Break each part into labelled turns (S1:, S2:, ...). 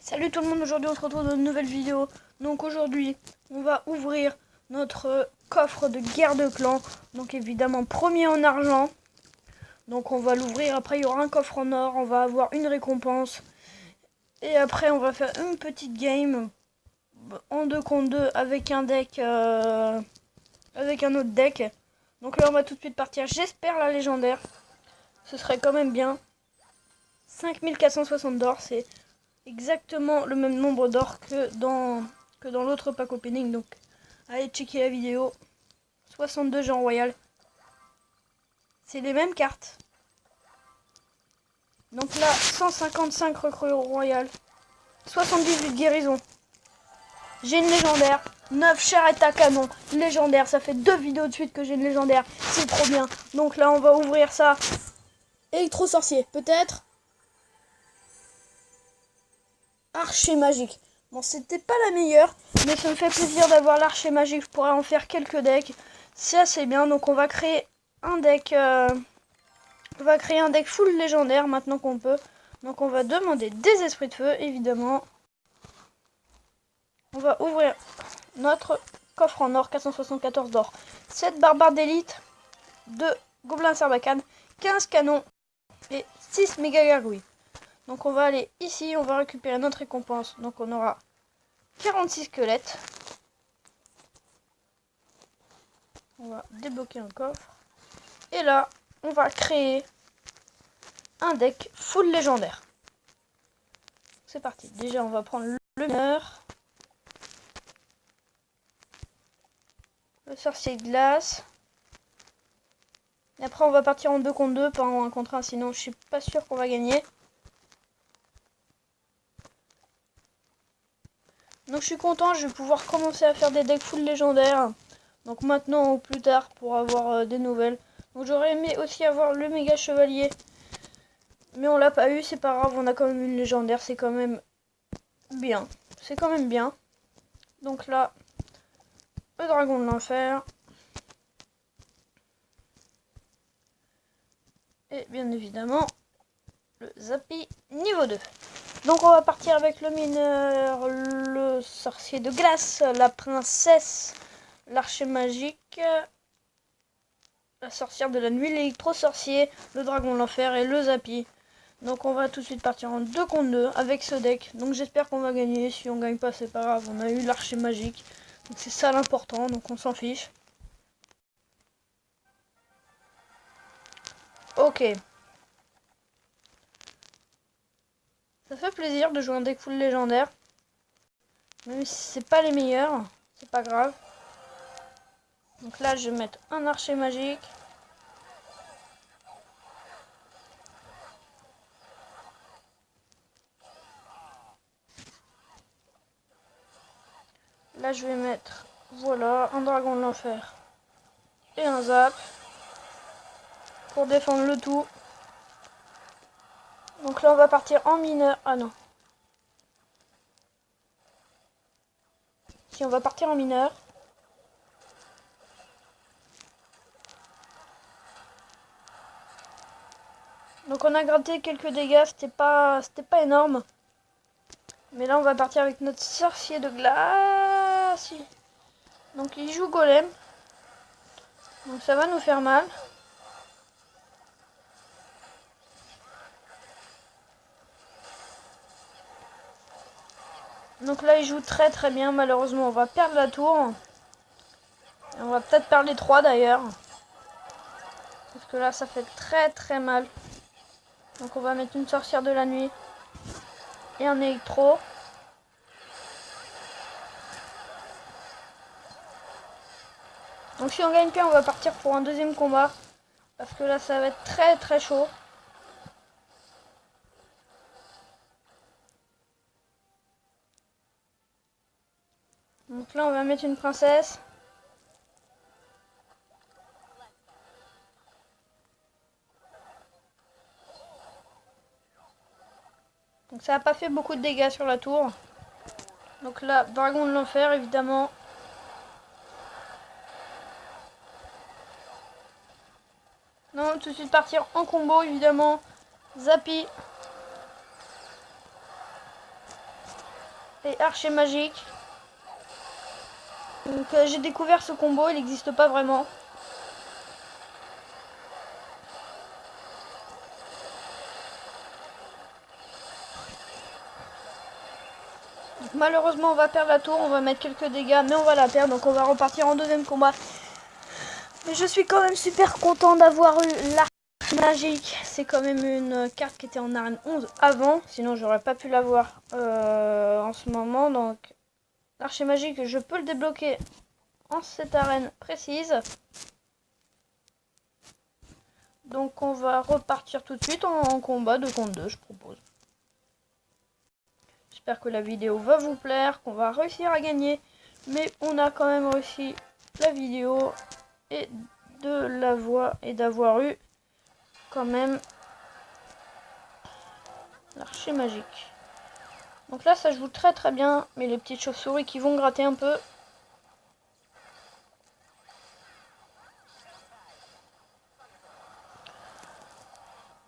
S1: Salut tout le monde, aujourd'hui on se retrouve dans une nouvelle vidéo. Donc aujourd'hui on va ouvrir notre coffre de guerre de clans. Donc évidemment premier en argent. Donc on va l'ouvrir, après il y aura un coffre en or, on va avoir une récompense. Et après on va faire une petite game en 2 contre 2 avec un deck, avec un autre deck. Donc là on va tout de suite partir, j'espère la légendaire. Ce serait quand même bien. 5460 d'or, c'est exactement le même nombre d'or que dans l'autre pack opening. Donc allez checker la vidéo. 62 Jean Royal, c'est les mêmes cartes. Donc là 155 recrues royal, 78 guérison. J'ai une légendaire, 9 charrettes à canon légendaire. Ça fait 2 vidéos de suite que j'ai une légendaire, c'est trop bien. Donc là on va ouvrir ça. Électro sorcier peut-être. Archer magique. Bon, c'était pas la meilleure, mais ça me fait plaisir d'avoir l'archer magique. Je pourrais en faire quelques decks. C'est assez bien. Donc on va créer un deck. On va créer un deck full légendaire maintenant qu'on peut. Donc on va demander des esprits de feu, évidemment. On va ouvrir notre coffre en or, 474 d'or. 7 barbares d'élite, 2 gobelins sarbacane, 15 canons et 6 méga gargouilles. Donc on va aller ici, on va récupérer notre récompense. Donc on aura 46 squelettes. On va débloquer un coffre. Et là, on va créer un deck full légendaire. C'est parti. Déjà, on va prendre le mineur. Le sorcier de glace. Et après, on va partir en 2 contre 2, pas en 1 contre 1, sinon je suis pas sûr qu'on va gagner. Donc je suis content, je vais pouvoir commencer à faire des decks full légendaires. Donc maintenant ou plus tard pour avoir des nouvelles. Donc j'aurais aimé aussi avoir le méga chevalier. Mais on l'a pas eu, c'est pas grave, on a quand même une légendaire, c'est quand même bien. C'est quand même bien. Donc là, le dragon de l'enfer. Et bien évidemment, le Zappy niveau 2. Donc on va partir avec le mineur, le sorcier de glace, la princesse, l'archer magique, la sorcière de la nuit, l'électro-sorcier, le dragon de l'enfer et le Zappy. Donc on va tout de suite partir en 2 contre 2 avec ce deck. Donc j'espère qu'on va gagner. Si on gagne pas, c'est pas grave. On a eu l'archer magique. Donc c'est ça l'important. Donc on s'en fiche. Ok. Ça fait plaisir de jouer un deck full légendaire. Même si c'est pas les meilleurs. C'est pas grave. Donc là je vais mettre un archer magique. Là je vais mettre, voilà, un dragon de l'enfer et un zap pour défendre le tout. Donc là on va partir en mineur. Ah non. Si on va partir en mineur. Donc on a gratté quelques dégâts, c'était pas énorme. Mais là on va partir avec notre sorcier de glace. Donc il joue golem. Donc ça va nous faire mal. Donc là il joue très très bien. Malheureusement on va perdre la tour. Et on va peut-être perdre les 3 d'ailleurs. Parce que là ça fait très très mal. Donc on va mettre une sorcière de la nuit. Et un électro. Donc si on gagne pas, on va partir pour un deuxième combat. Parce que là ça va être très très chaud. Donc là on va mettre une princesse. Donc ça n'a pas fait beaucoup de dégâts sur la tour. Donc là, dragon de l'enfer évidemment. Non, tout de suite partir en combo évidemment. Zappy. et archer magique. Donc j'ai découvert ce combo, il n'existe pas vraiment. Donc, malheureusement on va perdre la tour, on va mettre quelques dégâts, mais on va la perdre, donc on va repartir en deuxième combat. Mais je suis quand même super content d'avoir eu l'arche magique. C'est quand même une carte qui était en arène 11 avant, sinon j'aurais pas pu l'avoir en ce moment. Donc l'archer magique, je peux le débloquer en cette arène précise. Donc on va repartir tout de suite en combat 2 contre 2, je propose. J'espère que la vidéo va vous plaire, qu'on va réussir à gagner. Mais on a quand même réussi la vidéo et de la voix et d'avoir eu quand même l'archer magique. Donc là ça joue très bien, mais les petites chauves-souris qui vont gratter un peu.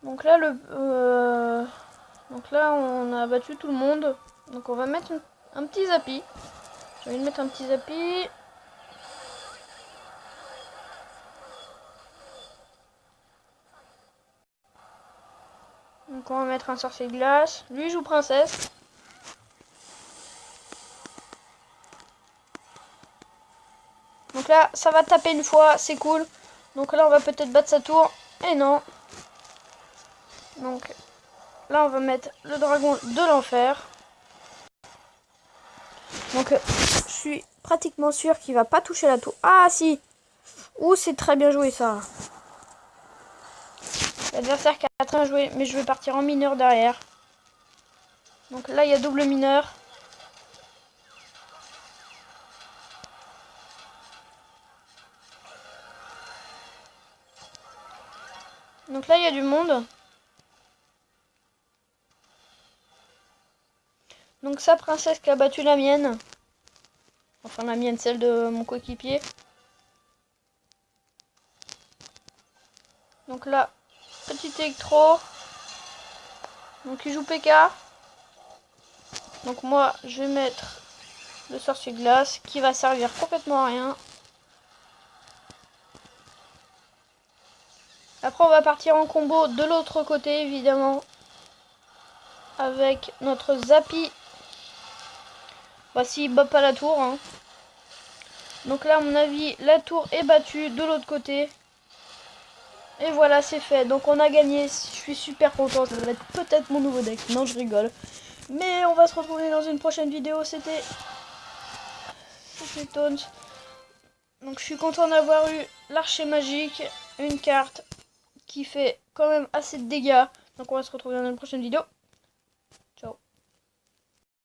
S1: Donc là on a battu tout le monde. Donc on va mettre un petit zappi. J'ai envie de mettre un petit zappi. Donc on va mettre un sorcier de glace. Lui joue princesse. Donc là ça va taper une fois, c'est cool. Donc là on va peut-être battre sa tour. Et non. Donc là on va mettre le dragon de l'enfer. Donc je suis pratiquement sûr qu'il va pas toucher la tour. Ah si. Ouh, c'est très bien joué ça. L'adversaire qui a très bien joué, mais je vais partir en mineur derrière. Donc là il y a double mineur. Donc là il y a du monde. Donc sa princesse qui a battu la mienne. Enfin la mienne, celle de mon coéquipier. Donc là, petit électro. Donc il joue PK. Donc moi je vais mettre le sorcier glace qui va servir complètement à rien. Après on va partir en combo de l'autre côté évidemment. Avec notre Zappi. Voici, il bat pas la tour. Hein. Donc là à mon avis la tour est battue de l'autre côté. Et voilà, c'est fait. Donc on a gagné. Je suis super content. Ça va être peut-être mon nouveau deck. Non, je rigole. Mais on va se retrouver dans une prochaine vidéo. C'était Tones. Donc je suis content d'avoir eu l'archer magique. Une carte qui fait quand même assez de dégâts. Donc on va se retrouver dans une prochaine vidéo.